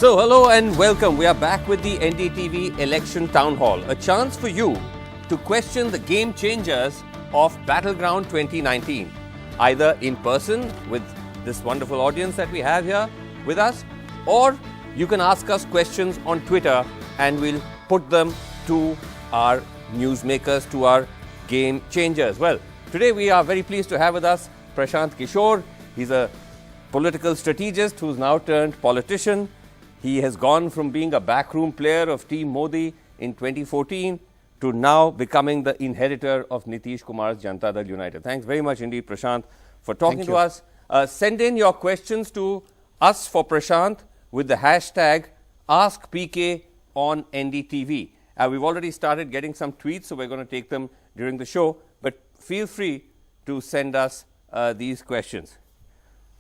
So, hello and welcome. We are back with the NDTV Election Town Hall, a chance for you to question the game changers of Battleground 2019, either in person with this wonderful audience that we have here with us, or you can ask us questions on Twitter and we'll put them to our newsmakers, to our game changers. Well, today we are very pleased to have with us Prashant Kishor. He's a political strategist who's now turned politician. He has gone from being a backroom player of Team Modi in 2014 to now becoming the inheritor of Nitish Kumar's Janata Dal United. Thanks very much indeed, Prashant, for talking to us. Send in your questions to us for Prashant with the hashtag AskPK on NDTV. We've already started getting some tweets, so we're going to take them during the show. But feel free to send us these questions.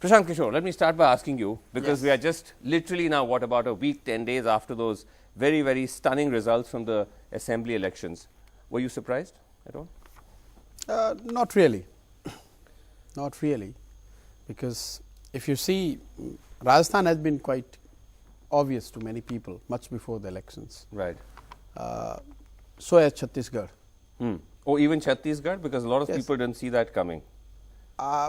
Prashant Kishor, let me start by asking you, because we are just literally now, about a week, 10 days after those very, very stunning results from the assembly elections. Were you surprised at all? Not really. Not really. Because if you see, Rajasthan has been quite obvious to many people much before the elections. Right. So has Chhattisgarh. Or even Chhattisgarh, because a lot of people didn't see that coming.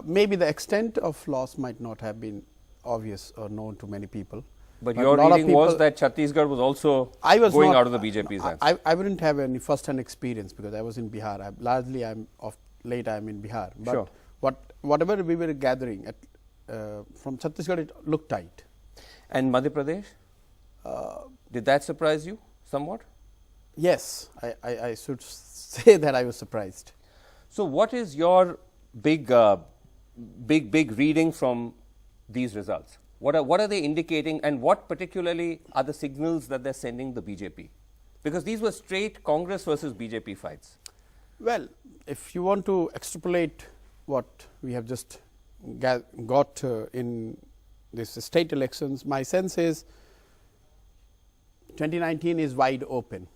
Maybe the extent of loss might not have been obvious or known to many people. But your reading was that Chhattisgarh was also going out of the BJP's hands. I wouldn't have any first-hand experience because I was in Bihar. Largely, I'm in Bihar. But whatever we were gathering from Chhattisgarh, it looked tight. And Madhya Pradesh? Did that surprise you somewhat? Yes, I should say that I was surprised. So, what is your big reading from these results? What are they indicating, and what particularly are the signals that they're sending the BJP? Because these were straight Congress versus BJP fights. Well, if you want to extrapolate what we have just got in this state elections, my sense is 2019 is wide open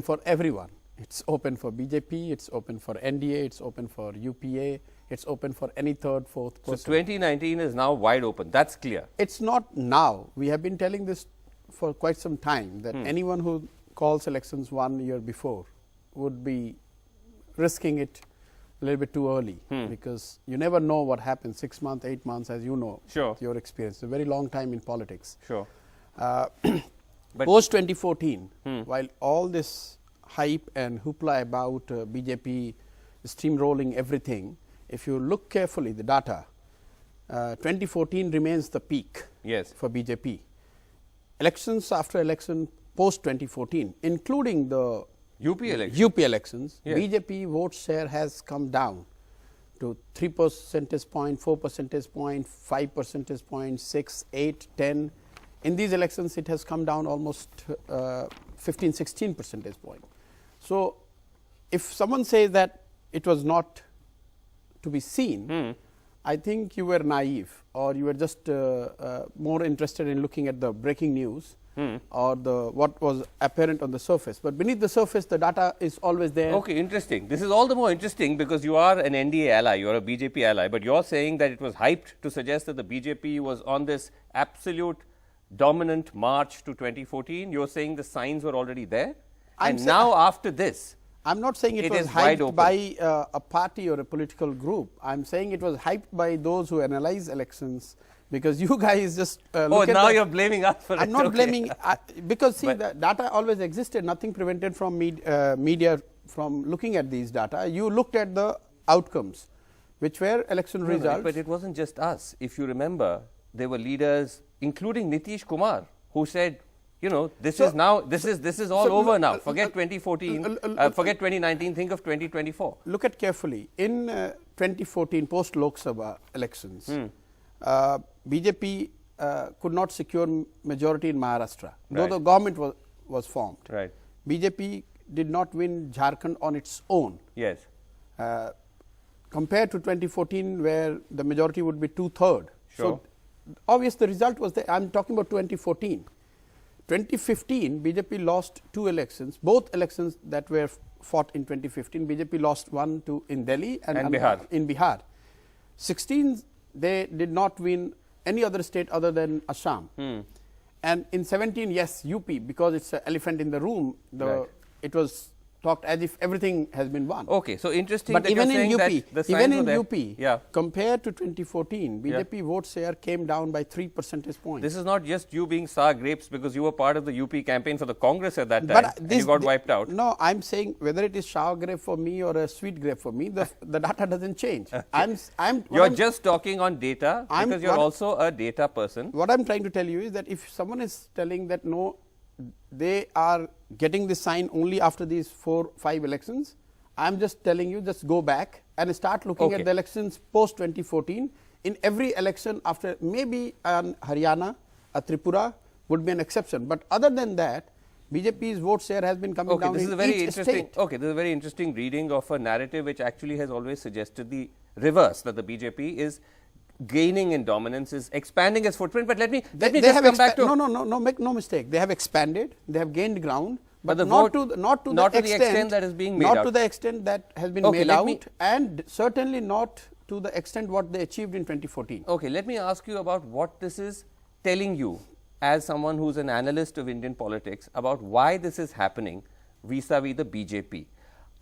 for everyone. It's open for BJP, it's open for NDA, it's open for UPA, it's open for any third, fourth person. So 2019 is now wide open, that's clear. It's not now. We have been telling this for quite some time, that anyone who calls elections 1 year before would be risking it a little bit too early, because you never know what happens 6 months, 8 months, as you know, your experience. It's a very long time in politics. But post 2014, while all this hype and hoopla about BJP steamrolling everything, if you look carefully the data, 2014 remains the peak for BJP. Elections after election post 2014, including the UP elections, BJP vote share has come down to 3 percentage point, 4 percentage point, 5 percentage point, 6, 8, 10. In these elections, it has come down almost 15, 16 percentage point. So, if someone says that it was not to be seen, I think you were naive, or you were just more interested in looking at the breaking news or what was apparent on the surface. But beneath the surface, the data is always there. Okay, interesting. This is all the more interesting because you are an NDA ally, you are a BJP ally, but you are saying that it was hyped to suggest that the BJP was on this absolute dominant march to 2014. You are saying the signs were already there? And now after this, I'm not saying it was hyped by a party or a political group. I'm saying it was hyped by those who analyze elections, because you guys just look at now you're blaming us for it. I'm not blaming, because see, the data always existed. Nothing prevented from media from looking at these data. You looked at the outcomes, which were election results. But it wasn't just us. If you remember, there were leaders, including Nitish Kumar, who said, you know, this is all over now. Forget 2014, forget 2019, think of 2024. Look at carefully. In 2014, post Lok Sabha elections, BJP could not secure majority in Maharashtra, though the government was formed. BJP did not win Jharkhand on its own. Compared to 2014, where the majority would be 2/3. So, obvious the result was there. I'm talking about 2014. 2015, BJP lost 2 elections, both elections that were fought in 2015. BJP lost one in Delhi and in Bihar. 16, they did not win any other state other than Assam. And in 17, yes, UP, because it's an elephant in the room, it was talked as if everything has been won. Okay, so interesting. But that even you're in saying UP, that the even signs in were UP, there. compared to 2014, BJP vote share came down by 3 percentage points. This is not just you being sour grapes because you were part of the UP campaign for the Congress at that time and you got wiped out. No, I'm saying whether it is sour grape for me or a sweet grape for me, the data doesn't change. You're just talking on data because you're also a data person. What I'm trying to tell you is that if someone is telling that no, they are getting this sign only after these 4-5 elections, I'm just telling you, just go back and start looking at the elections post 2014. In every election after, maybe Haryana, Tripura would be an exception, but other than that, BJP's vote share has been coming down. This is in a very each interesting. state. Okay, this is a very interesting reading of a narrative which actually has always suggested the reverse, that the BJP is gaining in dominance, is expanding its footprint. But let me just come back to no, make no mistake. They have expanded, they have gained ground, but the not vote, to not the to the extent that is being made not out. to the extent that has been made out, and certainly not to the extent what they achieved in 2014. Okay, let me ask you about what this is telling you as someone who's an analyst of Indian politics about why this is happening vis-a-vis the BJP.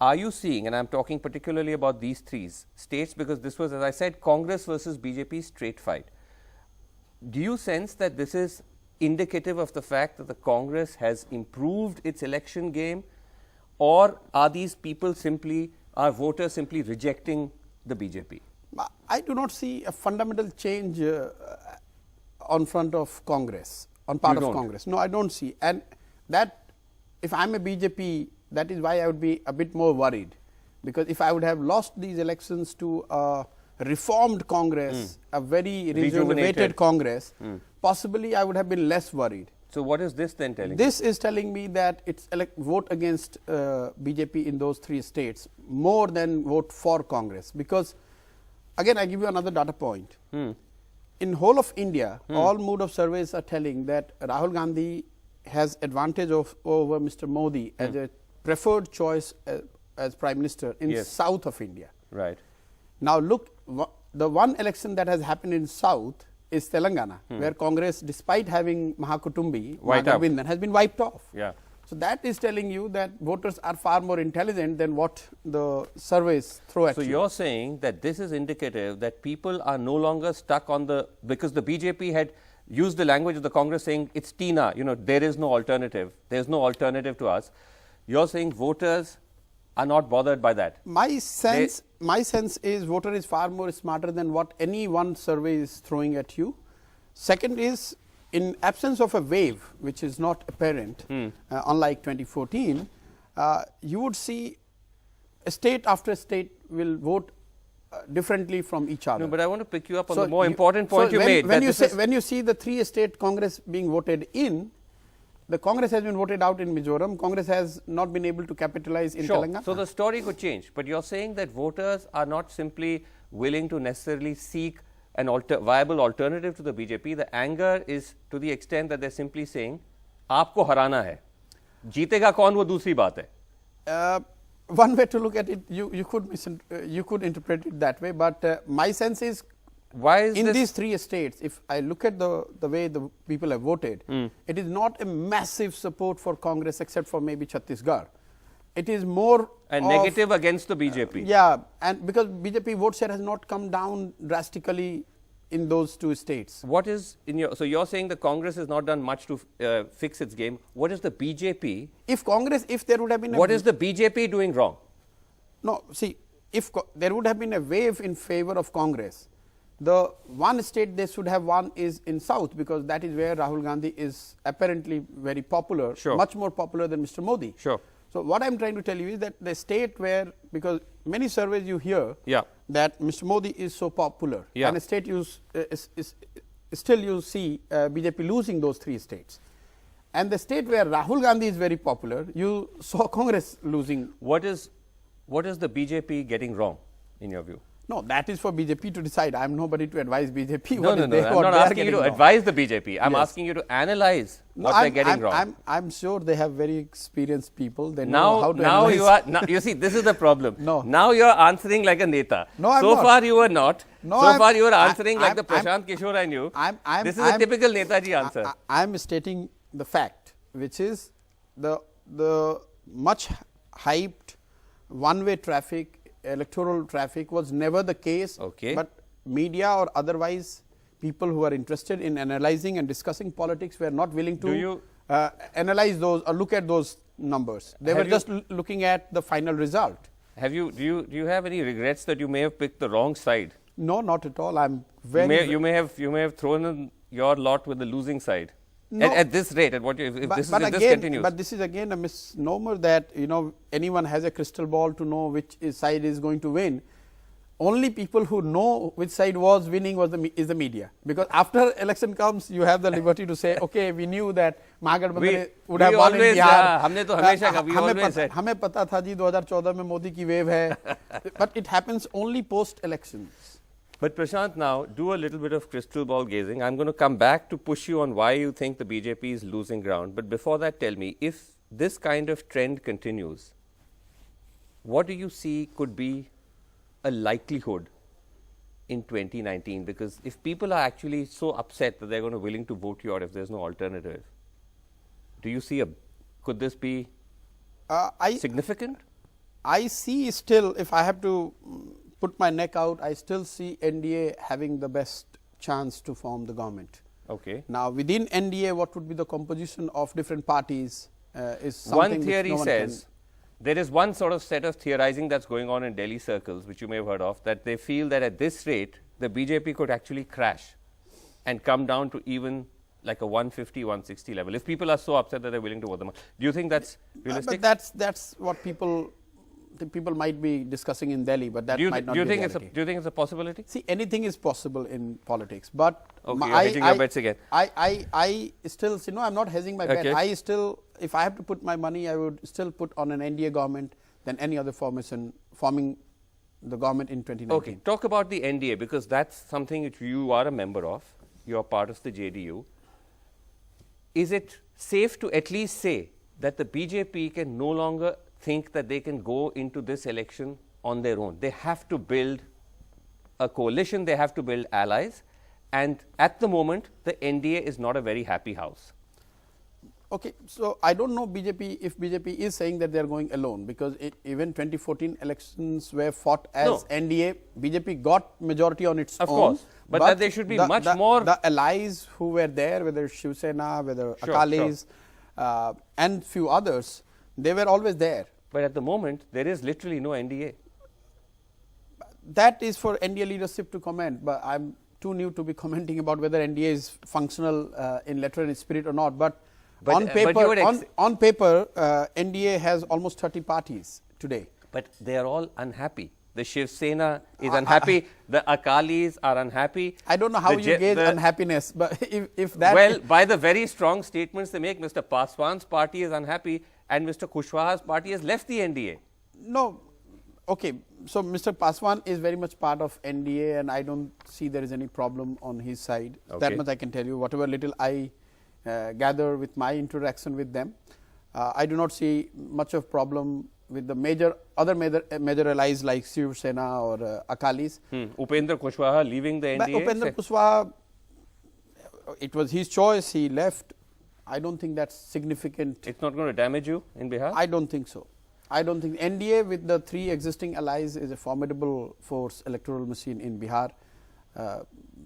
Are you seeing, and I'm talking particularly about these 3 states because this was, as I said, Congress versus BJP straight fight. Do you sense that this is indicative of the fact that the Congress has improved its election game, or are these people simply, are voters simply rejecting the BJP? I do not see a fundamental change on front of Congress, on part of Congress. No, I don't see. And that, if I'm a BJP, that is why I would be a bit more worried, because if I would have lost these elections to a reformed Congress, a very rejuvenated Congress, possibly I would have been less worried. So what is this then telling? This is telling me that it's vote against BJP in those 3 states more than vote for Congress, because again I give you another data point. In whole of India, all mode of surveys are telling that Rahul Gandhi has advantage over Mr. Modi as a preferred choice as Prime Minister in south of India. Right. Now look, the one election that has happened in south is Telangana, where Congress, despite having Mahakutumbi, has been wiped off. Yeah. So that is telling you that voters are far more intelligent than what the surveys throw at you. So you're saying that this is indicative that people are no longer stuck on because the BJP had used the language of the Congress saying it's Tina, there is no alternative. There's no alternative to us. You're saying voters are not bothered by that. My sense is voter is far more smarter than what any one survey is throwing at you. Second is, in absence of a wave, which is not apparent, unlike 2014, you would see a state after state will vote differently from each other. No, but I want to pick you up on the more important point you made. When you see the 3 state Congress being voted in, the Congress has been voted out in Mizoram. Congress has not been able to capitalize in Telangana. So the story could change, but you're saying that voters are not simply willing to necessarily seek an viable alternative to the BJP. The anger is to the extent that they're simply saying, "Aapko harana hai, jeetega kaun wo dusri baat hai." One way to look at it, you could interpret it that way, but my sense is, these 3 states, if I look at the way the people have voted, it is not a massive support for Congress except for maybe Chhattisgarh. It is more negative against the BJP. And because BJP vote share has not come down drastically in those 2 states. What is so you're saying the Congress has not done much to fix its game. What is the BJP? If there would have been what is the BJP doing wrong? No, see, if there would have been a wave in favor of Congress, the one state they should have won is in south, because that is where Rahul Gandhi is apparently very popular, much more popular than Mr. Modi. So what I'm trying to tell you is that the state where, because many surveys you hear that Mr. Modi is so popular, and a state still you see BJP losing those 3 states. And the state where Rahul Gandhi is very popular, you saw Congress losing. What is the BJP getting wrong, in your view? No, that is for BJP to decide. I am nobody to advise BJP. No, no, no. I'm not asking you to advise the BJP. I'm asking you to analyze what they're getting wrong. I'm sure they have very experienced people. They know how to analyze. You see, this is the problem. No. Now you are answering like a neta. No, I'm so not. far you were not. No, so far you were answering like the Prashant Kishor I knew. This is a typical Netaji answer. I'm stating the fact, which is the much hyped one-way traffic, electoral traffic was never the case. Okay. But media or otherwise people who are interested in analyzing and discussing politics were not willing to analyze those or look at those numbers. They were just looking at the final result. Do you have any regrets that you may have picked the wrong side? No, not at all. I'm very. You may have thrown in your lot with the losing side. No. At this rate, if this continues. But this is again a misnomer that anyone has a crystal ball to know which side is going to win. Only people who know which side was winning is the media, because after election comes, you have the liberty to say, okay, we knew that Mahagathbandhan would have won in Bihar. हमने तो हमेशा we always said. हमें पता था जी 2014 में मोदी की wave है, but it happens only post elections. But Prashant, now do a little bit of crystal ball gazing. I'm going to come back to push you on why you think the BJP is losing ground. But before that, tell me, if this kind of trend continues, what do you see could be a likelihood in 2019? Because if people are actually so upset that they're going to willing to vote you out if there's no alternative, do you see could this be significant? I see still, if I have to put my neck out, I still see NDA having the best chance to form the government. Okay. Now, within NDA, what would be the composition of different parties is something. One theory says, there is one sort of set of theorizing that's going on in Delhi circles, which you may have heard of, that they feel that at this rate, the BJP could actually crash and come down to even like a 150, 160 level, if people are so upset that they're willing to vote them out. Do you think that's realistic? But that's what people might be discussing in Delhi, but that might not be reality. Do you think it's a possibility? See, anything is possible in politics, but okay, you're hedging your bets again. I still, I'm not hedging my bet. Okay. If I have to put my money, I would still put on an NDA government than any other formation forming the government in 2019. Okay, talk about the NDA, because that's something which you are a member of. You are part of the JDU. Is it safe to at least say that the BJP can no longer think that they can go into this election on their own? They have to build a coalition, they have to build allies, and at the moment, the NDA is not a very happy house. Okay, so I don't know if BJP is saying that they are going alone, because even 2014 elections were fought as NDA. BJP got majority on its own. Of course, but that they should be much more. The allies who were there, whether Shiv Sena, whether Akalis, and few others, they were always there. But at the moment, there is literally no NDA. That is for NDA leadership to comment, but I'm too new to be commenting about whether NDA is functional in letter and spirit or not. But on paper, NDA has almost 30 parties today. But they are all unhappy. The Shiv Sena is unhappy. The Akalis are unhappy. I don't know how you gauge unhappiness, but if that. Well, by the very strong statements they make, Mr. Paswan's party is unhappy and Mr. Kushwaha's party has left the NDA. No. Okay. So, Mr. Paswan is very much part of NDA, and I don't see there is any problem on his side. Okay. That much I can tell you. Whatever little I gather with my interaction with them, I do not see much of problem with the major allies like Shiv Sena or Akalis. Upendra Kushwaha leaving the NDA? But Upendra Kushwaha, it was his choice, he left. I don't think that's significant. It's not going to damage you in Bihar? I don't think so. I don't think NDA with the three existing allies is a formidable force, electoral machine in Bihar.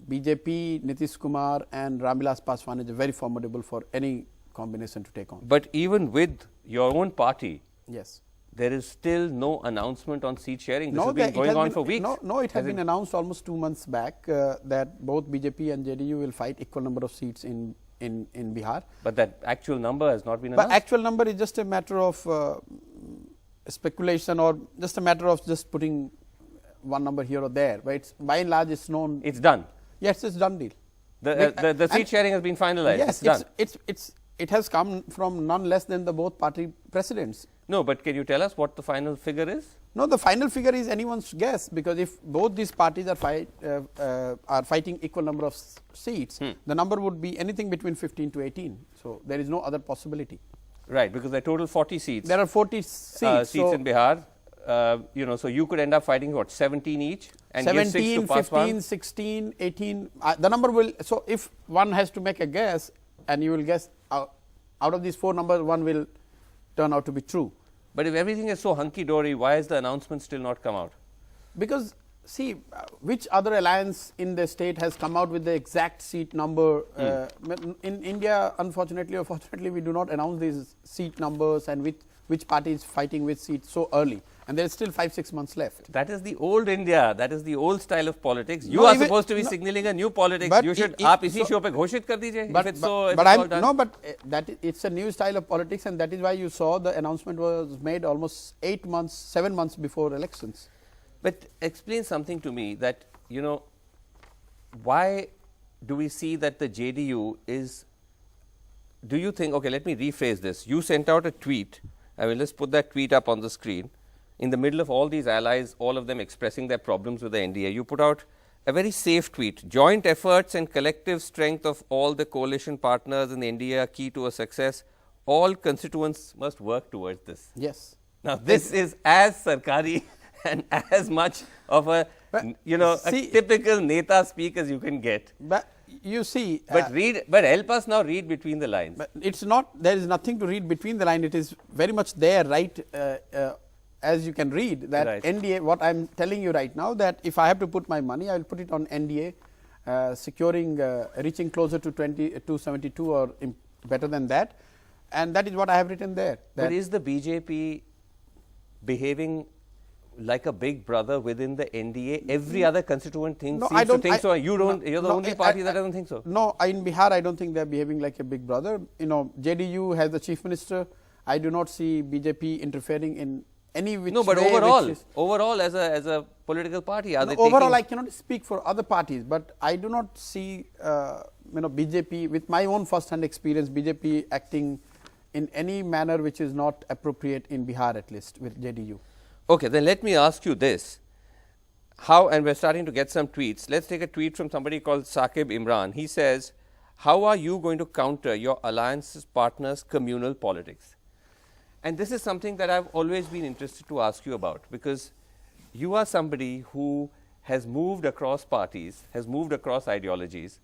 BJP, Nitish Kumar and Ramvilas Paswan is very formidable for any combination to take on. But even with your own party, yes, there is still no announcent on seat sharing. This has been going on for weeks. No, it has been announced almost 2 months back that both BJP and JDU will fight equal number of seats in Bihar. But that actual number has not been announced? But actual number is just a matter of speculation, or just a matter of just putting one number here or there. But it's, by and large, it's known. It's done? Yes, it's done deal. The seat sharing has been finalized? Yes, it's done. It has come from none less than the both party presidents. No, but can you tell us what the final figure is? No, the final figure is anyone's guess, because if both these parties are fighting equal number of seats, the number would be anything between 15 to 18. So, there is no other possibility. Right, because there are total 40 seats. There are 40 seats. In Bihar. So you could end up fighting what, 17 each? And 17, 15, 16, 18. The number will, so if one has to make a guess, and you will guess out of these 4 numbers, one will turn out to be true. But if everything is so hunky-dory, why has the announcement still not come out? Because see, which other alliance in the state has come out with the exact seat number? In India, unfortunately or fortunately, we do not announce these seat numbers and which party is fighting which seat so early. And there is still 5-6 months left. That is the old India. That is the old style of politics. You are supposed to be signaling a new politics. You should. आप इसी show पे घोषित कर दीजिए. It's a new style of politics, and that is why you saw the announcement was made almost 7 months before elections. But explain something to me that, why do we see that the JDU is, do you think, okay, let me rephrase this. You sent out a tweet. I will just put that tweet up on the screen. In the middle of all these allies, all of them expressing their problems with the NDA, you put out a very safe tweet. Joint efforts and collective strength of all the coalition partners in the NDA are key to a success. All constituents must work towards this. Yes. Now, this is as sarkari and as much of a, a typical neta speak as you can get. But you see, but help us now read between the lines. But it's not, there is nothing to read between the lines. It is very much there, right? As you can read that NDA, what I am telling you right now, that if I have to put my money, I will put it on NDA, securing, reaching closer to 272 or better than that. And that is what I have written there. But is the BJP behaving like a big brother within the NDA? Every other constituent seems to think so. You don't. You're the only party that doesn't think so. No, in Bihar, I don't think they are behaving like a big brother. JDU has the chief minister. I do not see BJP interfering in any which way. But overall, as a political party, are they overall, I cannot speak for other parties, but I do not see BJP, with my own first-hand experience, BJP acting in any manner which is not appropriate in Bihar, at least with JDU. Okay, then let me ask you this. How, and we're starting to get some tweets. Let's take a tweet from somebody called Saqib Imran. He says, how are you going to counter your alliance partners' communal politics? And this is something that I've always been interested to ask you about, because you are somebody who has moved across parties, has moved across ideologies.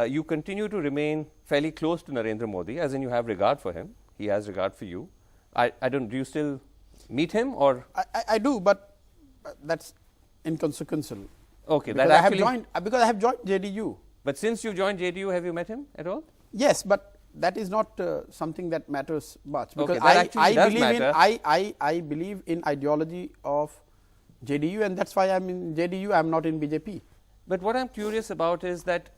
You continue to remain fairly close to Narendra Modi, as in you have regard for him. He has regard for you. Do you still meet him, or? I do, but that's inconsequential. Okay, because I have joined JDU. But since you joined JDU, have you met him at all? Yes, but that is not something that matters much, because I believe in ideology of JDU, and that's why I am in JDU. I am not in BJP. But what I am curious about is that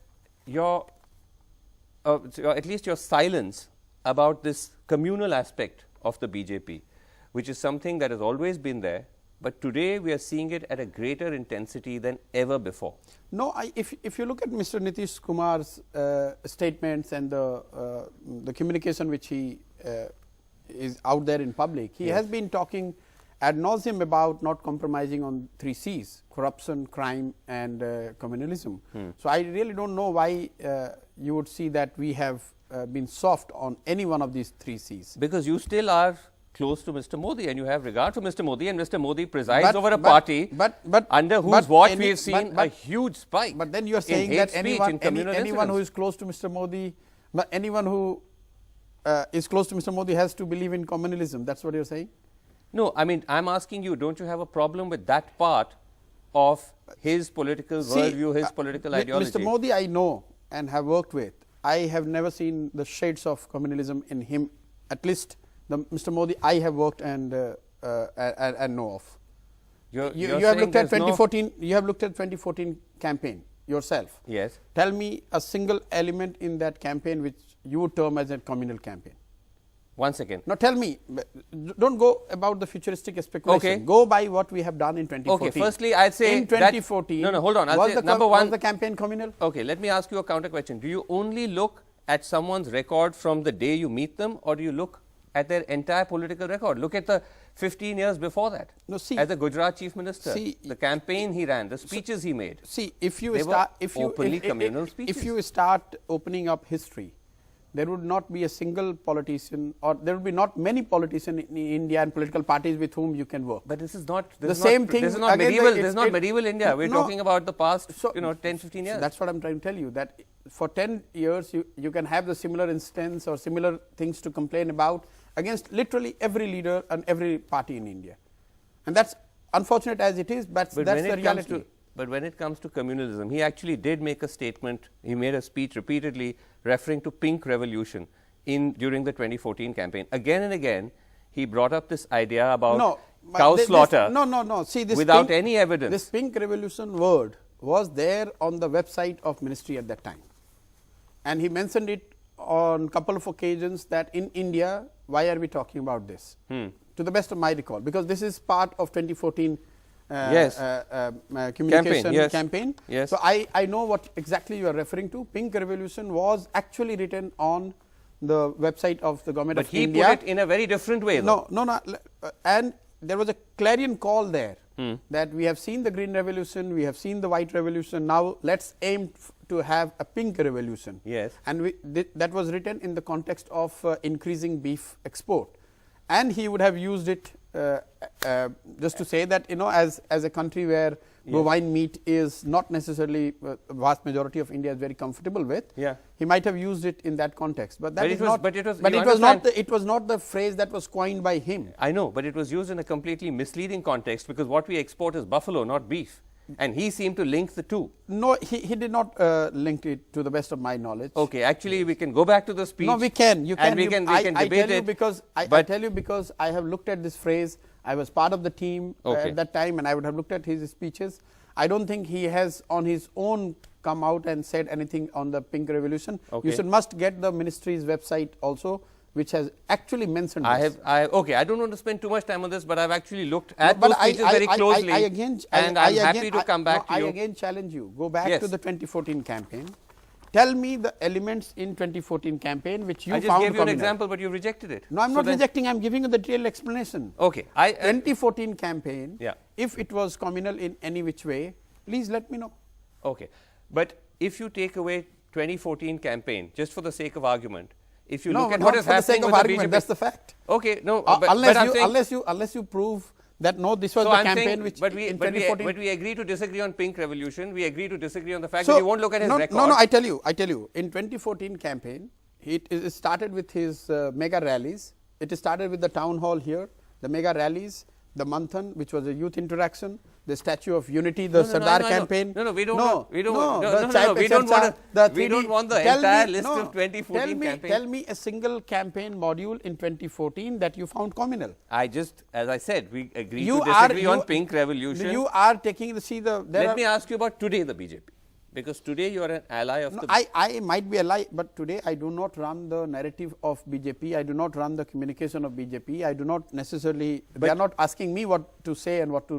at least your silence about this communal aspect of the BJP, which is something that has always been there, but today we are seeing it at a greater intensity than ever before. No, if you look at Mr. Nitish Kumar's statements and the communication which he is out there in public, he has been talking ad nauseum about not compromising on 3 C's: corruption, crime, and communalism. So I really don't know why you would see that we have been soft on any one of these 3 C's. Because you still are close to Mr. Modi, and you have regard for Mr. Modi, and Mr. Modi presides over a party under whose watch we have seen a huge spike. But then you are saying that anyone who is close to Mr. Modi, anyone who is close to Mr. Modi has to believe in communalism. That's what you are saying? No, I mean, I am asking you, don't you have a problem with that part of his political worldview, his political ideology? Mr. Modi I know and have worked with. I have never seen the shades of communalism in him, at least the Mr. Modi I have worked and know of. You have looked at 2014. You have looked at 2014 campaign yourself. Yes. Tell me a single element in that campaign which you would term as a communal campaign. One second. Now tell me. Don't go about the futuristic speculation. Okay. Go by what we have done in 2014. Okay. Firstly, I'd say in 2014. No, hold on. I'll say number one. Was the campaign communal? Okay. Let me ask you a counter question. Do you only look at someone's record from the day you meet them, or do you look at their entire political record. Look at the 15 years before that. No, see, as a Gujarat chief minister, see, the campaign he ran, the speeches he made. See, if you they start, were openly communal speeches. If you start opening up history, there would not be a single politician, or there would be not many politicians in India and political parties with whom you can work. But this is not the same thing. This is not medieval. This is not medieval India. We're talking about the past, so, 10, 15 years. So that's what I'm trying to tell you. That for 10 years, you can have the similar instance or similar things to complain about against literally every leader and every party in India, and that's unfortunate as it is. But that's the reality. But when it comes to communalism, he actually did make a statement. He made a speech repeatedly referring to pink revolution during the 2014 campaign. Again and again, he brought up this idea about cow slaughter. No. See, this without any evidence. This pink revolution word was there on the website of ministry at that time, and he mentioned it on a couple of occasions that in India, why are we talking about this? To the best of my recall, because this is part of 2014 communication campaign. Yes. So I know what exactly you are referring to. Pink revolution was actually written on the website of the government of India. But he put it in a very different way. No. And there was a clarion call there that we have seen the green revolution, we have seen the white revolution. Now let's aim to have a pink revolution. Yes. And that was written in the context of increasing beef export. And he would have used it just to say that, as a country where bovine meat is not necessarily vast majority of India is very comfortable with, he might have used it in that context. But it was not the phrase that was coined by him. I know, but it was used in a completely misleading context, because what we export is buffalo, not beef. And he seemed to link the two. No, he did not link it, to the best of my knowledge. Okay, actually we can go back to the speech. No, we can. You can. And we can debate it. I tell you because I have looked at this phrase. I was part of the team at that time, and I would have looked at his speeches. I don't think he has on his own come out and said anything on the pink revolution. Okay. You must get the ministry's website also, which has actually mentioned this. I don't want to spend too much time on this, but I've actually looked at those speeches very closely. I'm happy to come back to you. I again challenge you. Go back to the 2014 campaign. Tell me the elements in 2014 campaign which you found communal. I just gave you an example, but you rejected it. No, I'm not rejecting. I'm giving you the detailed explanation. Okay. 2014 campaign, if it was communal in any which way, please let me know. Okay. But if you take away 2014 campaign, just for the sake of argument, if you look at what is happening with the BJP, that's the fact. Okay, no, unless you prove that this was the campaign which but we agree to disagree on pink revolution. We agree to disagree on the fact that you won't look at his record. No, I tell you. In 2014 campaign, it started with his mega rallies. It started with the town hall here, the mega rallies, the Manthan, which was a youth interaction, the Statue of Unity, the Sardar campaign. We don't want the entire list of 2014 campaigns. Tell me a single campaign module in 2014 that you found communal. As I said, we agree to disagree on pink revolution. You are taking Let me ask you about today the BJP. Because today you are an ally of the I might be ally, but today I do not run the narrative of BJP. I do not run the communication of BJP. I do not necessarily. They are not asking me what to say and what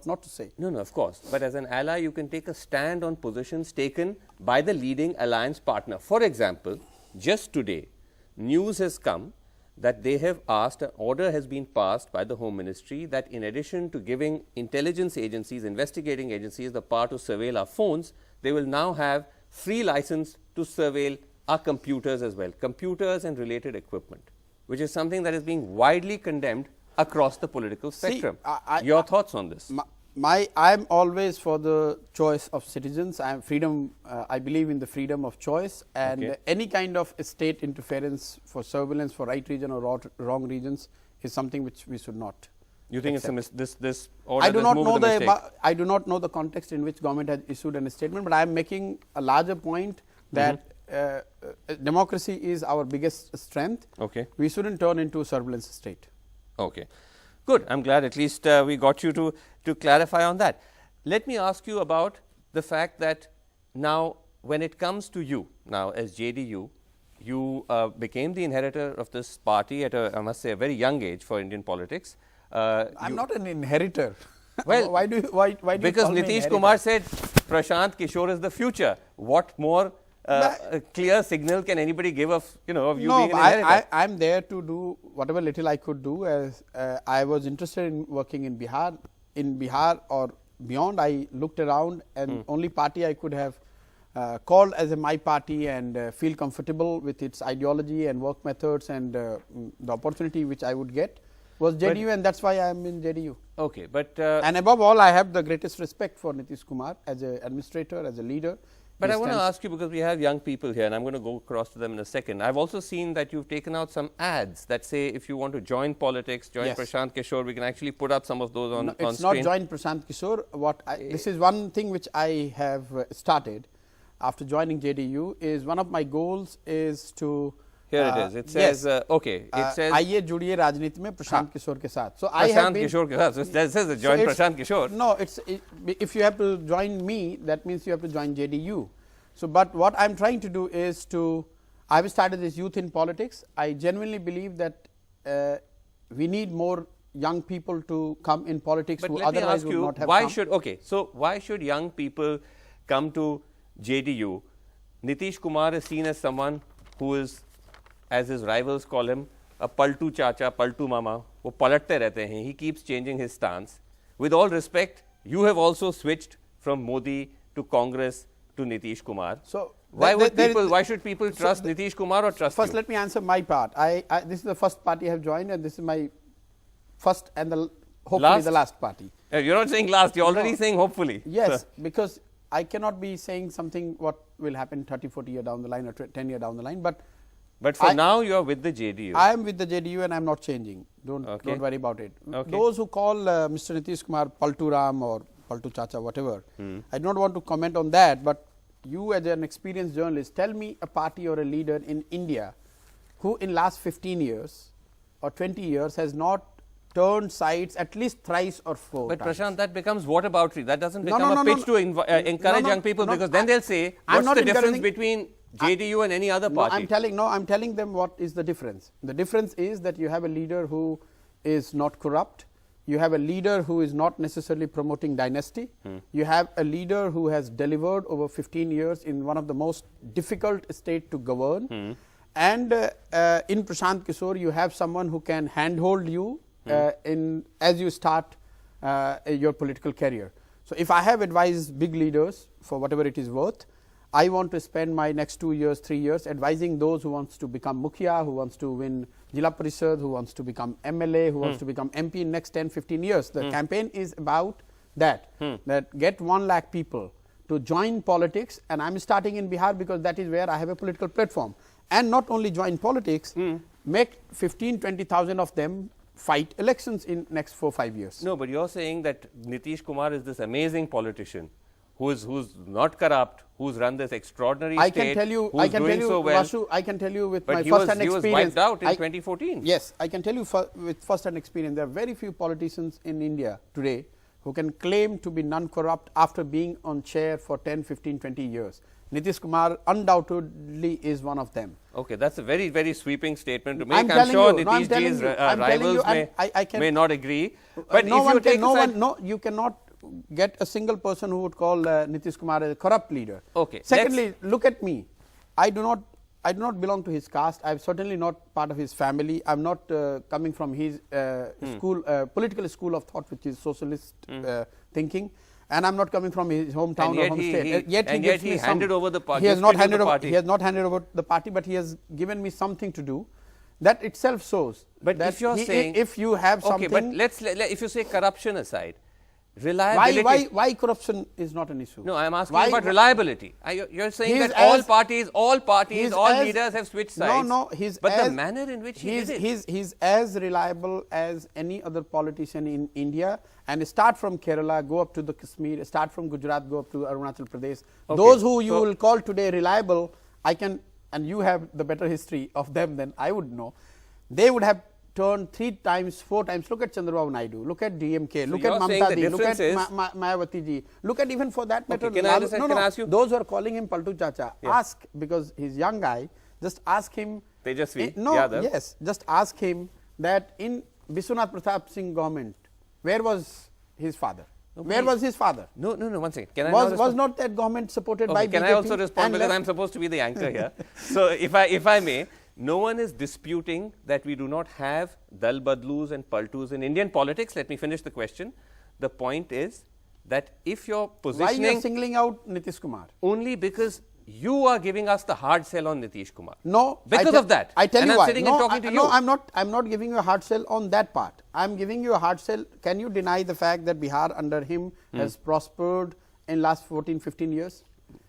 not to say. No, of course. But as an ally, you can take a stand on positions taken by the leading alliance partner. For example, just today, news has come that they have asked, an order has been passed by the Home Ministry that in addition to giving intelligence agencies, investigating agencies the power to surveil our phones, they will now have free license to surveil our computers as well, computers and related equipment, which is something that is being widely condemned across the political spectrum. Your thoughts on this? I am always for the choice of citizens. I am freedom. I believe in the freedom of choice, and any kind of state interference for surveillance for right region or wrong regions is something which we should not. You think this order I do not know the context in which government has issued a statement, but I am making a larger point that democracy is our biggest strength. Okay. We shouldn't turn into a surveillance state. Okay. Good. I'm glad at least we got you to clarify on that. Let me ask you about the fact that now when it comes to you, now as JDU, you became the inheritor of this party at I must say, a very young age for Indian politics. I'm not an inheritor. Well, why do because you call Nitish Kumar said Prashant Kishor is the future. What more a clear signal can anybody give of, of you No, being an inheritor? I'm there to do whatever little I could do. As I was interested in working in Bihar or beyond. I looked around, and only party I could have called as my party and feel comfortable with its ideology and work methods and the opportunity which I would get was JDU, and that's why I am in JDU. Okay, but and above all, I have the greatest respect for Nitish Kumar as an administrator, as a leader. But I want to ask you, because we have young people here, and I'm going to go across to them in a second. I've also seen that you've taken out some ads that say if you want to join politics, join Prashant Kishor. We can actually put up some of those on screen. It's not join Prashant Kishor. This is one thing which I have started after joining JDU. Is one of my goals is to. Here it is. It says, okay. It says. आइए जुड़िए राजनीति में प्रशांत किशोर के साथ. So I Prashant have been. Kishor के साथ. So that says join Prashant Kishor. No, if you have to join me, that means you have to join JDU. So, but what I'm trying to do is to. I've started this youth in politics. I genuinely believe that we need more young people to come in politics but who let otherwise me ask would you, not have why come. should, okay, so why should young people come to JDU? Nitish Kumar is seen as someone who is, as his rivals call him, a paltu chacha, paltu mama. वो पलटते रहते हैं. He keeps changing his stance. With all respect, you have also switched from Modi to Congress to Nitish Kumar. So why should people trust Nitish Kumar or trust first, you? let me answer my part. This is the first party I have joined, and this is my first and hopefully the last party. You're not saying last. You're already saying hopefully. Yes, because I cannot be saying something what will happen 30, 40 years down the line or 10 years down the line. But for now, you are with the JDU. I am with the JDU, and I am not changing. Don't worry about it. Okay. Those who call Mr. Nitish Kumar Paltu Ram or Paltu Chacha, whatever, I do not want to comment on that. But you, as an experienced journalist, tell me a party or a leader in India who, in last 15 years or 20 years, has not turned sides at least thrice or four But times. Prashant, that becomes whataboutery. That doesn't become a pitch to encourage young people, because then they'll say, what's the difference between JDU and any other party? I'm telling them what is the difference. The difference is that you have a leader who is not corrupt. You have a leader who is not necessarily promoting dynasty. You have a leader who has delivered over 15 years in one of the most difficult state to govern. And in Prashant Kishor, you have someone who can handhold you as you start your political career. So if I have advised big leaders for whatever it is worth, I want to spend my next 2 years, 3 years advising those who wants to become Mukhya, who wants to win Jila Parishad, who wants to become MLA, who wants to become MP in next 10, 15 years. The campaign is about that, that get 1 lakh people to join politics, and I'm starting in Bihar because that is where I have a political platform. And not only join politics, make 15, 20,000 of them fight elections in next 4, 5 years. No, but you're saying that Nitish Kumar is this amazing politician who's not corrupt, who's run this extraordinary state, I can tell you, Vasu, I can tell you with but my first-hand experience. He was wiped out in 2014. Yes, I can tell you with first-hand experience. There are very few politicians in India today who can claim to be non-corrupt after being on chair for 10, 15, 20 years. Nitish Kumar undoubtedly is one of them. Okay, that's a very, very sweeping statement to make. I'm sure Nitish Ji's rivals may not agree. But you cannot get a single person who would call Nitish Kumar a corrupt leader. Okay. Secondly, look at me. I do not belong to his caste. I am certainly not part of his family. I am not coming from his political school of thought, which is socialist thinking. And I am not coming from his hometown or home state. Yet he handed over the party. He has not handed over the party, but he has given me something to do. That itself shows. But that if you're saying, if you have something, okay, but if you say corruption aside, reliability. Why corruption is not an issue? No, I am asking about reliability. You're saying that all parties, all leaders have switched sides. No, but the manner in which he did it. He's as reliable as any other politician in India. And start from Kerala, go up to the Kashmir, start from Gujarat, go up to Arunachal Pradesh. Okay. Those who you will call today reliable, and you have the better history of them than I would know, they would have turned 3 times, 4 times. Look at Chandrababu Naidu, look at DMK, look at Mamta Di, look at Mayawati ji, look at even for that matter, can I ask you? Those who are calling him Paltu Chacha, ask, because he's a young guy, just ask him. Tejasvi Yadav. Yes, just ask him that in Biswanath Pratap Singh government, where was his father? Where was his father? No, one second. Can I was not that government supported by BJP? Can I also respond, because I am supposed to be the anchor here? So, if I may, no one is disputing that we do not have dal badlus and paltus in Indian politics. Let me finish the question. The point is that if you're positioning... Why you are singling out Nitish Kumar? Only because you are giving us the hard sell on Nitish Kumar. No. Because of that. I tell and you I'm why. sitting No, and talking to you. No, I'm not giving you a hard sell on that part. I'm giving you a hard sell. Can you deny the fact that Bihar under him has prospered in last 14, 15 years?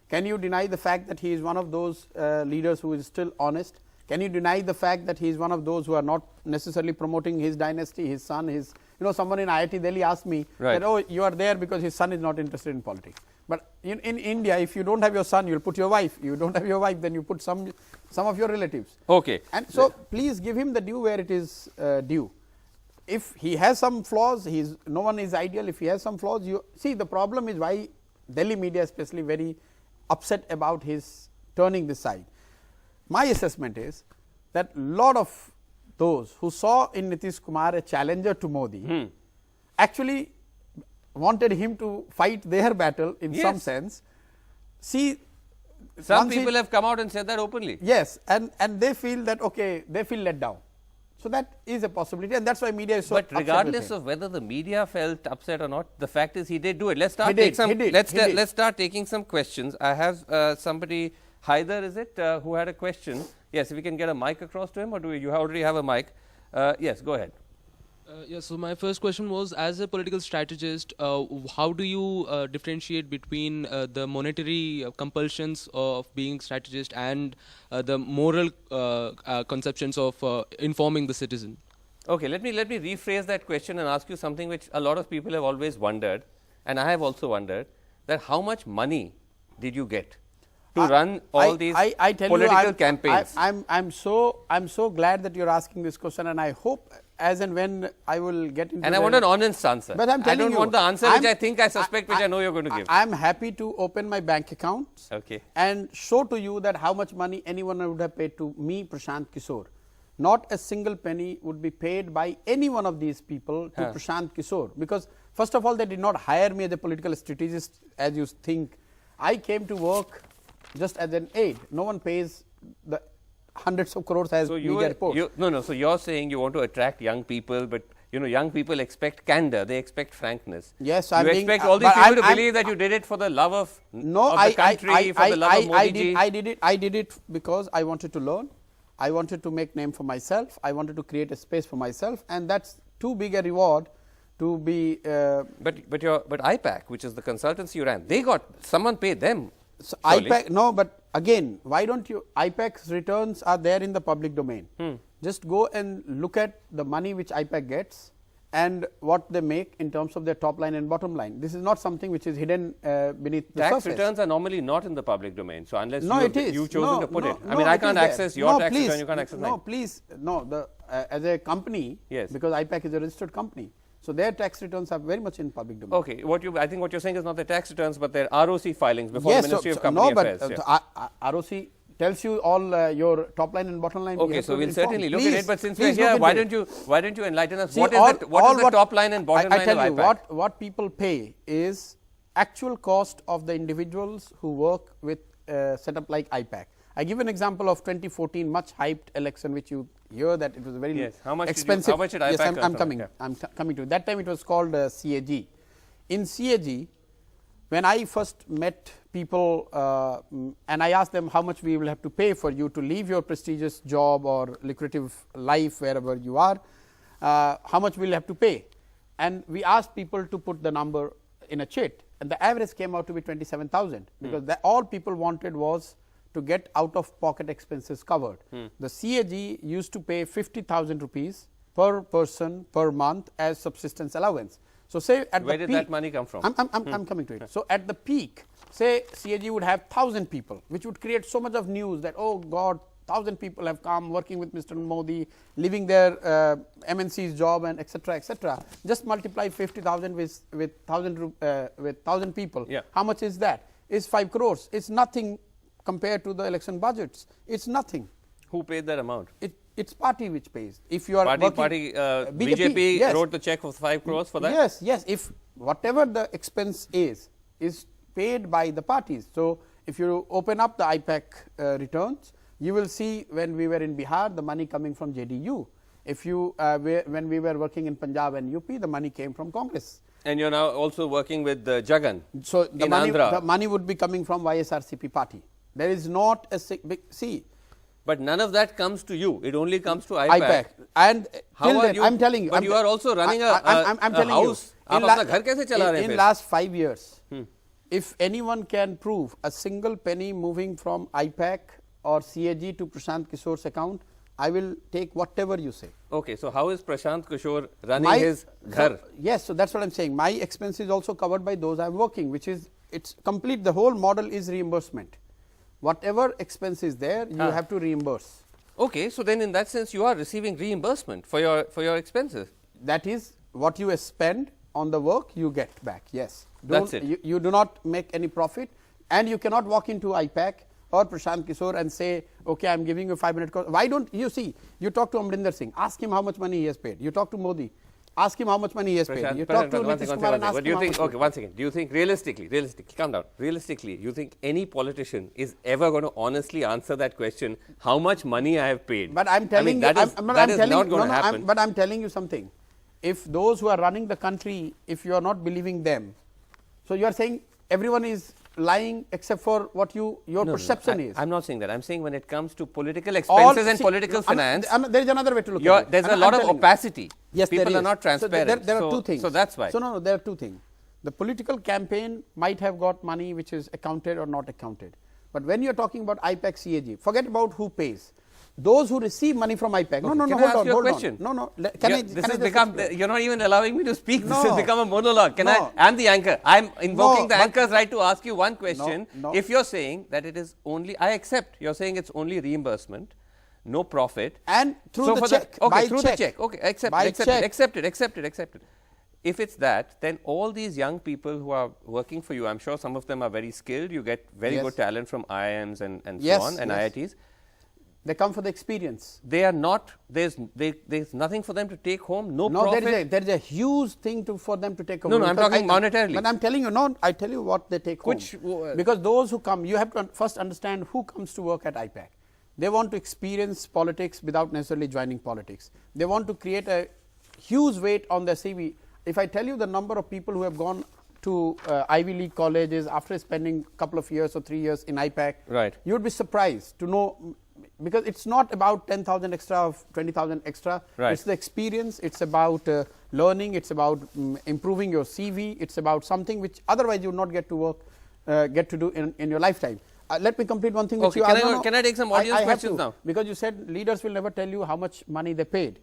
Can you deny the fact that he is one of those leaders who is still honest? Can you deny the fact that he is one of those who are not necessarily promoting his dynasty, his son, his... You know, someone in IIT Delhi asked me that, oh, you are there because his son is not interested in politics. But in India, if you don't have your son, you will put your wife. You don't have your wife, then you put some of your relatives. Okay. And so, please give him the due where it is due. If he has some flaws, no one is ideal. If he has some flaws, you see, the problem is why Delhi media especially very upset about his turning this side. My assessment is that lot of those who saw in Nitish Kumar a challenger to Modi actually wanted him to fight their battle in some sense. See, some people have come out and said that openly. Yes, and they feel that, okay, they feel let down. So, that is a possibility, and that is why media is so upset. But regardless of whether the media felt upset or not, the fact is he did do it. Let's start let's start taking some questions. I have somebody, Haider, is it, who had a question. Yes, if we can get a mic across to him, or do you already have a mic? Yes, go ahead. Yes, so my first question was, as a political strategist, how do you differentiate between the monetary compulsions of being strategist and the moral conceptions of informing the citizen? Okay, let me rephrase that question and ask you something which a lot of people have always wondered, and I have also wondered, that how much money did you get to run all these political campaigns? I'm so glad that you're asking this question, and I hope as and when I will get into... And I want an honest answer. But I'm telling I don't want the answer which I think, I suspect, which I know you're going to give. I'm happy to open my bank accounts and show to you that how much money anyone would have paid to me, Prashant Kishor. Not a single penny would be paid by any one of these people to Prashant Kishor, because first of all, they did not hire me as a political strategist as you think. I came to work just as an aide. No one pays the hundreds of crores as media reports. So you're saying you want to attract young people, but you know, young people expect candor, they expect frankness. Yes, you expect all these people to believe that you did it for the love of the country, for the love of Modi ji. I did it because I wanted to learn. I wanted to make name for myself. I wanted to create a space for myself, and that's too big a reward to be. But IPAC, which is the consultancy you ran, they got someone paid them. So IPAC, no, but again, why don't you? IPAC's returns are there in the public domain. Just go and look at the money which IPAC gets and what they make in terms of their top line and bottom line. This is not something which is hidden beneath the surface. Tax returns are normally not in the public domain. So unless you've chosen no, to put no, it, I mean, I can't access your tax return. You can't access mine. No, please, no. As a company, because IPAC is a registered company. So their tax returns are very much in public domain. Okay, I think what you're saying is not their tax returns, but their ROC filings before the Ministry of Company Affairs. ROC tells you all your top line and bottom line. Okay, so we'll certainly look at it. But since we're here, why don't you enlighten us? What is the top line and bottom line of IPAC? I tell you, what people pay is actual cost of the individuals who work with setup like IPAC. I give an example of 2014 much hyped election, which you hear that it was very expensive. How much did IPAC I'm coming. I'm coming to it. That time it was called CAG. In CAG, when I first met people and I asked them how much we will have to pay for you to leave your prestigious job or lucrative life wherever you are, how much we'll have to pay. And we asked people to put the number in a chit, and the average came out to be 27,000, because all people wanted was to get out of pocket expenses covered. The CAG used to pay 50,000 rupees per person per month as subsistence allowance. So, say at where the did that money come from? I'm coming to it. So, at the peak, say CAG would have 1,000 people, which would create so much of news that, oh God, 1,000 people have come working with Mr. Modi, leaving their MNC's job, and etc. etc. Just multiply 50,000 with 1,000 people. How much is that? It's 5 crores. It's nothing compared to the election budgets. It's nothing. Who paid that amount? it's party which pays. If you are BJP yes. wrote the check for 5 crores for that? Yes, yes. If whatever the expense is paid by the parties. So, if you open up the IPAC returns, you will see when we were in Bihar, the money coming from JDU. If you when we were working in Punjab and UP, the money came from Congress. And you are now also working with Jagan. So, the money would be coming from YSRCP party. There is not a see. But none of that comes to you. It only comes to IPAC. And how are you? I'm telling you. But you are also running a house. In last 5 years, if anyone can prove a single penny moving from IPAC or CAG to Prashant Kishore's account, I will take whatever you say. Okay, so how is Prashant Kishor running his ghar? Yes, so that's what I'm saying. My expense is also covered by those I'm working, which is it's complete. The whole model is reimbursement. Whatever expense is there, you have to reimburse. Okay, so then in that sense, you are receiving reimbursement for your expenses. That is what you spend on the work, you get back. Yes, that's it. You do not make any profit, and you cannot walk into IPAC or Prashant Kishor and say, okay, I am giving you 500 crores. Why don't you see? You talk to Amrinder Singh, ask him how much money he has paid. You talk to Modi, ask him how much money he has paid. You talk to Nitish Kumar and ask him how much. Okay, one second. Do you think realistically, calm down. Realistically, you think any politician is ever going to honestly answer that question? How much money I have paid? But I'm telling you, that is not going to happen. But I'm telling you something. If those who are running the country, if you are not believing them, so you are saying everyone is lying except for what your perception is. I'm not saying that. I'm saying when it comes to political expenses and political finance, there is another way to look at it. There's a lot of opacity. Yes, people are not transparent. So there are two things. So that's why. So no, there are two things. The political campaign might have got money which is accounted or not accounted. But when you are talking about IPAC CAG, forget about who pays. Those who receive money from IPAC. Hold on. You're not even allowing me to speak. This has become a monologue. I'm the anchor. I'm invoking the anchor's right to ask you one question. If you're saying that it is only, I accept. You're saying it's only reimbursement, no profit, and through the check. The check. Okay, accept it. If it's that, then all these young people who are working for you, I'm sure some of them are very skilled. You get very good talent from IIMs and so on and IITs. They come for the experience. They are not. There's nothing for them to take home. No profit. There is a huge thing for them to take home. No, I'm talking monetarily. But I'm telling you, I tell you what they take home. Because those who come, you have to first understand who comes to work at IPAC. They want to experience politics without necessarily joining politics. They want to create a huge weight on their CV. If I tell you the number of people who have gone to Ivy League colleges after spending a couple of years or 3 years in IPAC, right, you would be surprised to know. Because it's not about 10,000 extra or 20,000 extra. Right. It's the experience. It's about learning. It's about improving your CV. It's about something which otherwise you would not get to do in your lifetime. Let me complete one thing. Okay. Can I take some audience questions now? Because you said leaders will never tell you how much money they paid.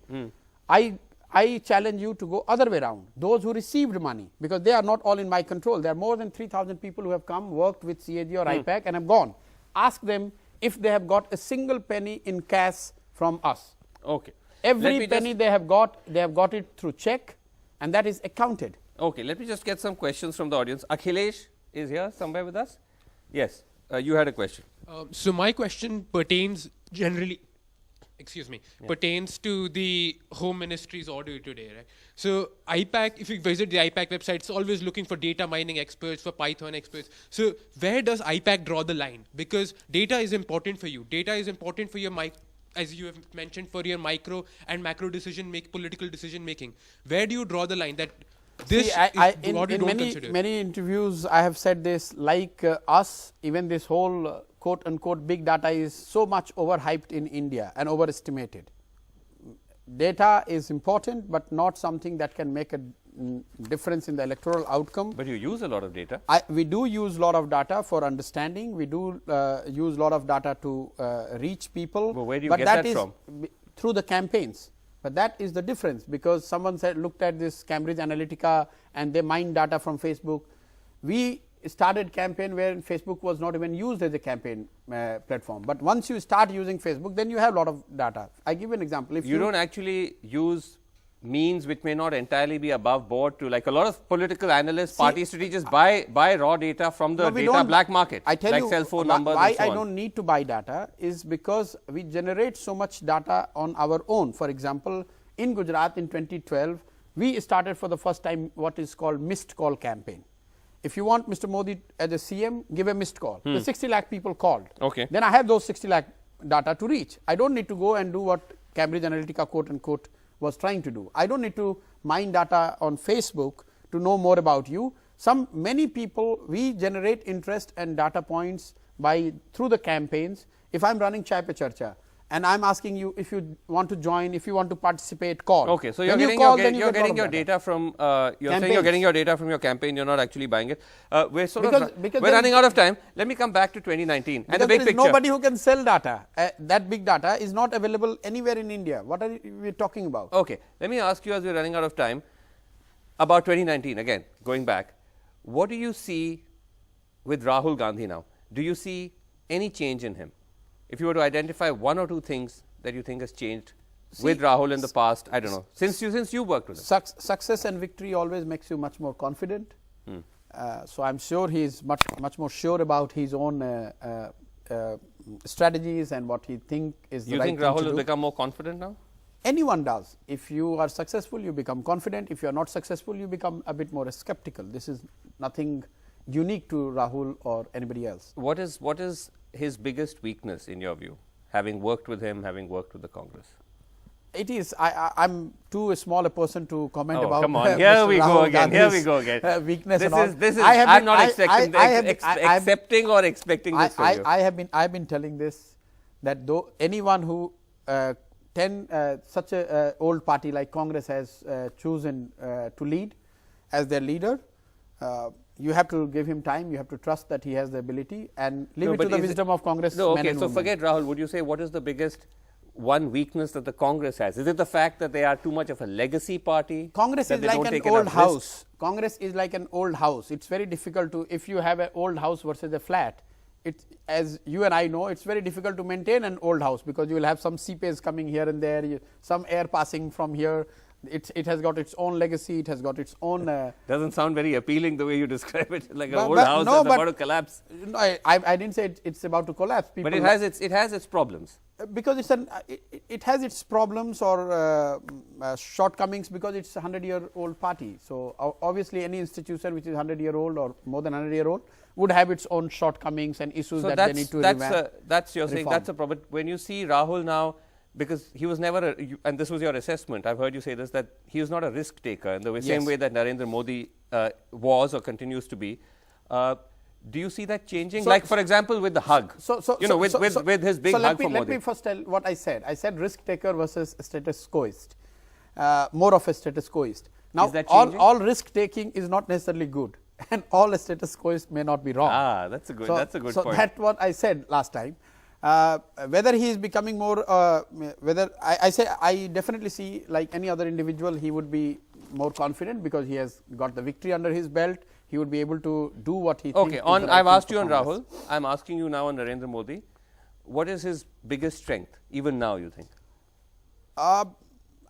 I challenge you to go other way around. Those who received money, because they are not all in my control. There are more than 3,000 people who have come, worked with CAG or IPAC and have gone. Ask them if they have got a single penny in cash from us. Okay. Every penny they have got it through check, and that is accounted. Okay. Let me just get some questions from the audience. Akhilesh is here somewhere with us. Yes. You had a question. So my question pertains generally, pertains to the Home Ministry's order today, right? So IPAC, if you visit the IPAC website, it's always looking for data mining experts, for Python experts. So where does IPAC draw the line? Because data is important for you. Data is important for your as you have mentioned, for your micro and macro political decision making. Where do you draw the line that this in many interviews I have said this, like us, even this whole quote unquote big data is so much overhyped in India and overestimated. Data is important, but not something that can make a difference in the electoral outcome. But you use a lot of data. We do use a lot of data for understanding. We do use a lot of data to reach people. But where do you get that from? Through the campaigns. But that is the difference, because someone looked at this Cambridge Analytica and they mined data from Facebook. We started campaign where Facebook was not even used as a campaign platform. But once you start using Facebook, then you have a lot of data. I give an example. If you don't actually use means which may not entirely be above board to, like a lot of political analysts, party strategists buy raw data from the data black market. I tell like you cell phone numbers why and so I on. don't need to buy data is because we generate so much data on our own. For example, in Gujarat in 2012, we started for the first time what is called missed call campaign. If you want Mr. Modi as a CM, give a missed call. The 60 lakh people called. Okay. Then I have those 60 lakh data to reach. I don't need to go and do what Cambridge Analytica quote unquote was trying to do. I don't need to mine data on Facebook to know more about you. Many people, we generate interest and data points through the campaigns. If I am running Chai Pe Charcha and I am asking you if you want to join, if you want to participate, call. Okay, so when you're getting your data from you're saying you're getting your data from your campaign. You're not actually buying it. We're we're running out of time. Let me come back to 2019 and the big picture. Nobody who can sell data. That big data is not available anywhere in India. What are we talking about? Okay, let me ask you, as we're running out of time, about 2019 again. Going back, what do you see with Rahul Gandhi now? Do you see any change in him? If you were to identify one or two things that you think has changed with Rahul in the past, I don't know, since you worked with him. Success and victory always makes you much more confident. So I'm sure he is much more sure about his own strategies and what he is the You right think thing to Rahul do. has become more confident now? Anyone does. If you are successful, you become confident. If you are not successful, you become a bit more skeptical. This is nothing unique to Rahul or anybody else. What is his biggest weakness in your view, having worked with him, having worked with the Congress? It is. I'm too small a person to comment about. Come on, here we go again. Here we go again. Weakness. This is. I'm not accepting or expecting this from you. I've been telling this, that though anyone who such a old party like Congress has chosen to lead as their leader, you have to give him time. You have to trust that he has the ability and leave it to the wisdom of Congress. No, okay. So forget Rahul. Would you say what is the biggest one weakness that the Congress has? Is it the fact that they are too much of a legacy party? Congress is like an old house. Congress is like an old house. It's very difficult to, if you have an old house versus a flat, as you and I know, it's very difficult to maintain an old house because you will have some seepage coming here and there, some air passing from here. It has got its own legacy. It has got its own. Doesn't sound very appealing the way you describe it, like an old house that's about to collapse. No, I didn't say it's about to collapse. But it has its problems. Because it has its problems or shortcomings because it's a 100-year-old party. So obviously, any institution which is 100-year-old or more than 100-year-old would have its own shortcomings and issues that they need to revamp. That's you're saying that's a problem. When you see Rahul now, because he was never, and this was your assessment, I've heard you say this, that he is not a risk taker in the same way that Narendra Modi was or continues to be. Do you see that changing? Like, for example, with the hug, with his big hug for Modi. Let me first tell what I said. I said risk taker versus status quoist, more of a status quoist. Now, all risk taking is not necessarily good, and all status quoist may not be wrong. That's a good point. So that's what I said last time. Whether he is becoming more, I definitely see, like any other individual, he would be more confident because he has got the victory under his belt. He would be able to do what he thinks. Okay, I've asked you on Rahul. I'm asking you now on Narendra Modi. What is his biggest strength, even now, you think? I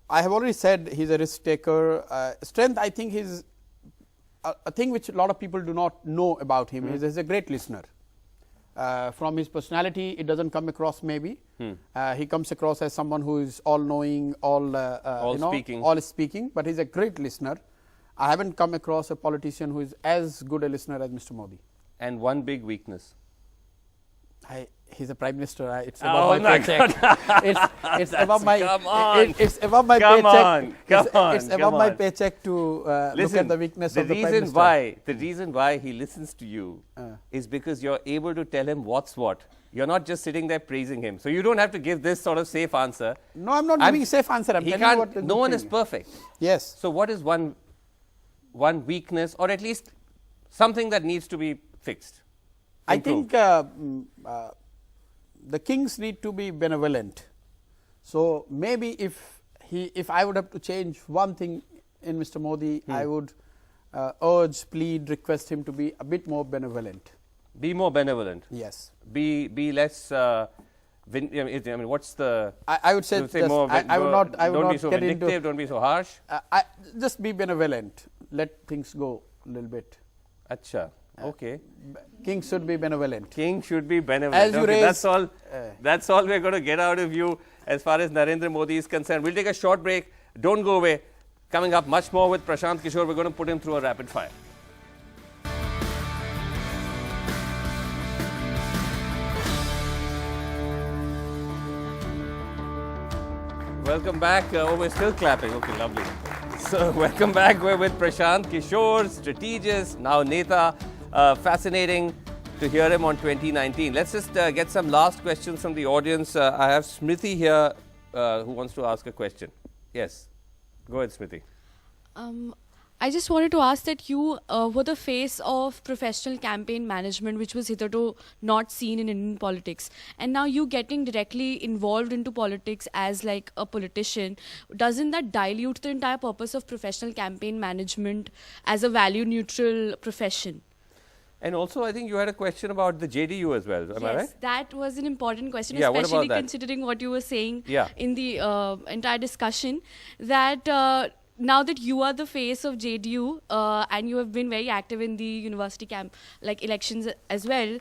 have already said he's a risk taker. Strength, I think, is a thing which a lot of people do not know about him. He's a great listener. From his personality, it doesn't come across maybe. He comes across as someone who is all-knowing, all speaking, but he's a great listener. I haven't come across a politician who is as good a listener as Mr. Modi. And one big weakness? He's a prime minister. It's above my paycheck. It's above my. It's above my paycheck. It's above my paycheck to look at the weakness of the prime minister. The reason why he listens to you is because you're able to tell him what's what. You're not just sitting there praising him. So you don't have to give this sort of safe answer. No, I'm not giving a safe answer. I'm telling you what. No one is perfect. Yes. So what is one weakness, or at least something that needs to be fixed? I think the kings need to be benevolent. So maybe if I would have to change one thing in Mr. Modi, I would urge, plead, request him to be a bit more benevolent. Be more benevolent. Yes. Be less I mean, what's the? I would say, you just, more. I would not. I would don't not be so get vindictive. into. Don't be so harsh. Just be benevolent. Let things go a little bit. Acha. Okay. King should be benevolent. King should be benevolent. As you okay, raise, that's all we're going to get out of you as far as Narendra Modi is concerned. We'll take a short break. Don't go away. Coming up, much more with Prashant Kishor. We're going to put him through a rapid fire. Welcome back. We're still clapping. Okay, lovely. So, welcome back. We're with Prashant Kishor, strategist, now Neta. Fascinating to hear him on 2019. Let's just get some last questions from the audience. I have Smriti here who wants to ask a question. Yes. Go ahead, Smriti. I just wanted to ask that you were the face of professional campaign management, which was hitherto not seen in Indian politics. And now you getting directly involved into politics as like a politician, doesn't that dilute the entire purpose of professional campaign management as a value-neutral profession? And also, I think you had a question about the JDU as well. Am I right? Yes, that was an important question, Yeah, what about especially that? considering what you were saying Yeah. in the entire discussion, that now that you are the face of JDU and you have been very active in the university elections as well,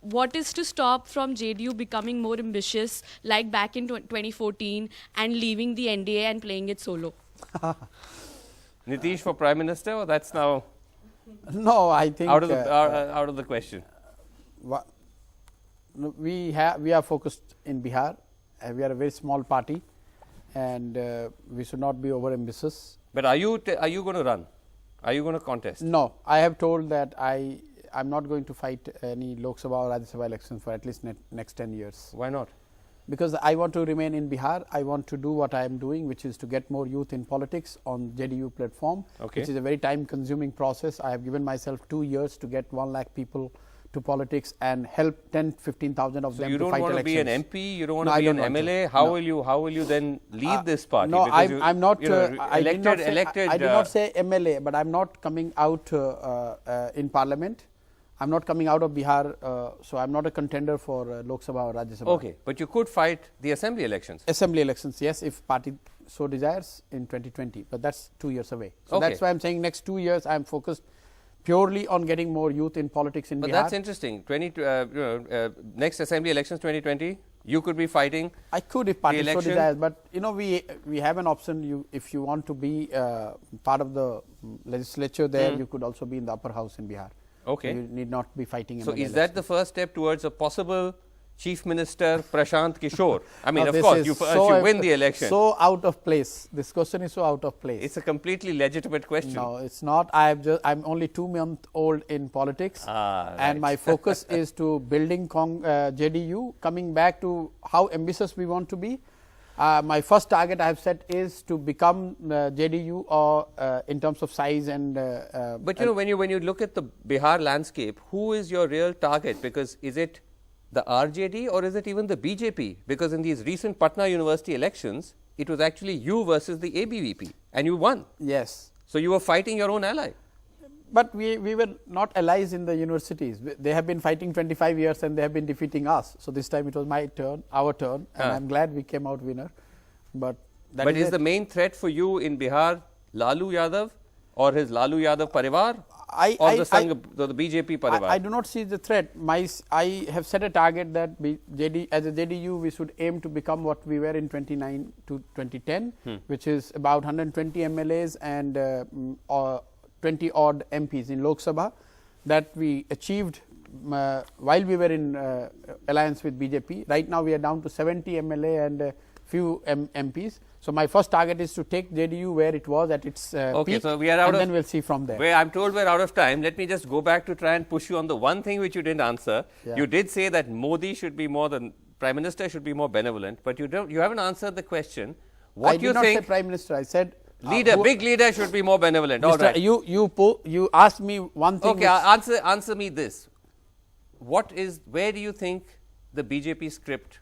what is to stop from JDU becoming more ambitious like back in 2014 and leaving the NDA and playing it solo? Nitish for Prime Minister, or that's now No, I think out of the question? We are focused in Bihar. We are a very small party, and we should not be over ambitious. But are you going to run? Are you going to contest? No, I have told that I'm not going to fight any Lok Sabha or Rajya Sabha elections for at least next 10 years. Why not? Because I want to remain in Bihar. I want to do what I am doing, which is to get more youth in politics on JDU platform, Okay. which is a very time consuming process. I have given myself 2 years to get 1 lakh people to politics and help 10-15,000 of So them you to don't fight want elections. to be an MP, you don't want No, to I be an don't want to. MLA. How No. will you then lead this party? No, Because I'm not. you know, I did not say, elected. I did not say MLA, but I'm not coming out in Parliament. I'm not coming out of Bihar, so I'm not a contender for Lok Sabha or Rajya Sabha. Okay, but you could fight the assembly elections. Assembly elections, yes, if party so desires in 2020, but that's 2 years away. So Okay. that's why I'm saying next 2 years I'm focused purely on getting more youth in politics in But Bihar. that's interesting. Next assembly elections 2020, you could be fighting. I could if party so election. desires, but you know we have an option. If you want to be part of the legislature there, you could also be in the upper house in Bihar. Okay. So you need not be fighting. So MLA is that the first step towards a possible Chief Minister Prashant Kishor? I mean, Now, of this course, is you first so you win the election. So out of place. This question is so out of place. It's a completely legitimate question. No, it's not. I'm only 2 months old in politics, Right. and my focus is to building JDU. Coming back to how ambitious we want to be, my first target I have set is to become JDU or in terms of size and. But you know, when you look at the Bihar landscape, who is your real target? Because is it the RJD or is it even the BJP? Because in these recent Patna University elections, it was actually you versus the ABVP, and you won. Yes. So you were fighting your own ally. But we were not allies in the universities. They have been fighting 25 years and they have been defeating us. So this time it was my turn, our turn, and I'm glad we came out winner. But that Is the main threat for you in Bihar Lalu Yadav or his Lalu Yadav Parivar or the BJP Parivar? I do not see the threat. I have set a target that as a JDU we should aim to become what we were in 2009 to 2010, which is about 120 MLAs and 20 odd MPs in Lok Sabha. That we achieved while we were in alliance with BJP. Right now we are down to 70 MLA and few MPs. So my first target is to take JDU where it was at its peak, so we are out and of, then we'll see from there. I'm told we're out of time. Let me just go back to try and push you on the one thing which you didn't answer. Yeah. You did say that Modi should be more than Prime Minister should be more benevolent, but you haven't answered the question. What I you did not think say Prime Minister. I said big leader should be more benevolent. All Mr. right. You asked me one thing. Okay, answer me this. Where do you think the BJP script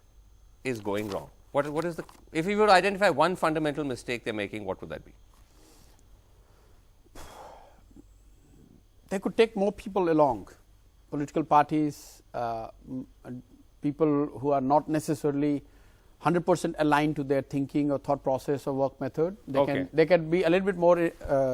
is going wrong? What is if you were to identify one fundamental mistake they're making, what would that be? They could take more people along. Political parties people who are not necessarily 100% aligned to their thinking or thought process or work method. They can be a little bit more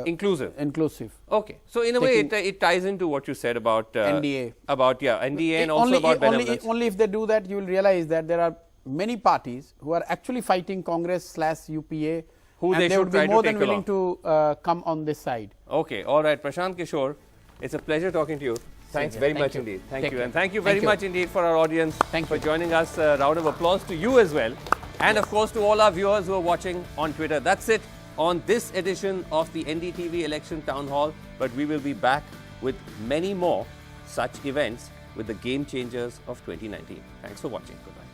inclusive. Okay, so in a way it ties into what you said about NDA. NDA and also about benevolence. Only if they do that, you will realize that there are many parties who are actually fighting Congress/UPA, who and they would be try more to than take willing along. to come on this side. Okay, all right, Prashant Kishor, it's a pleasure talking to you. Thanks very much indeed. Thank you. And thank you very much indeed for our audience for joining us. A round of applause to you as well. And of course to all our viewers who are watching on Twitter. That's it on this edition of the NDTV Election Town Hall. But we will be back with many more such events with the game changers of 2019. Thanks for watching. Goodbye.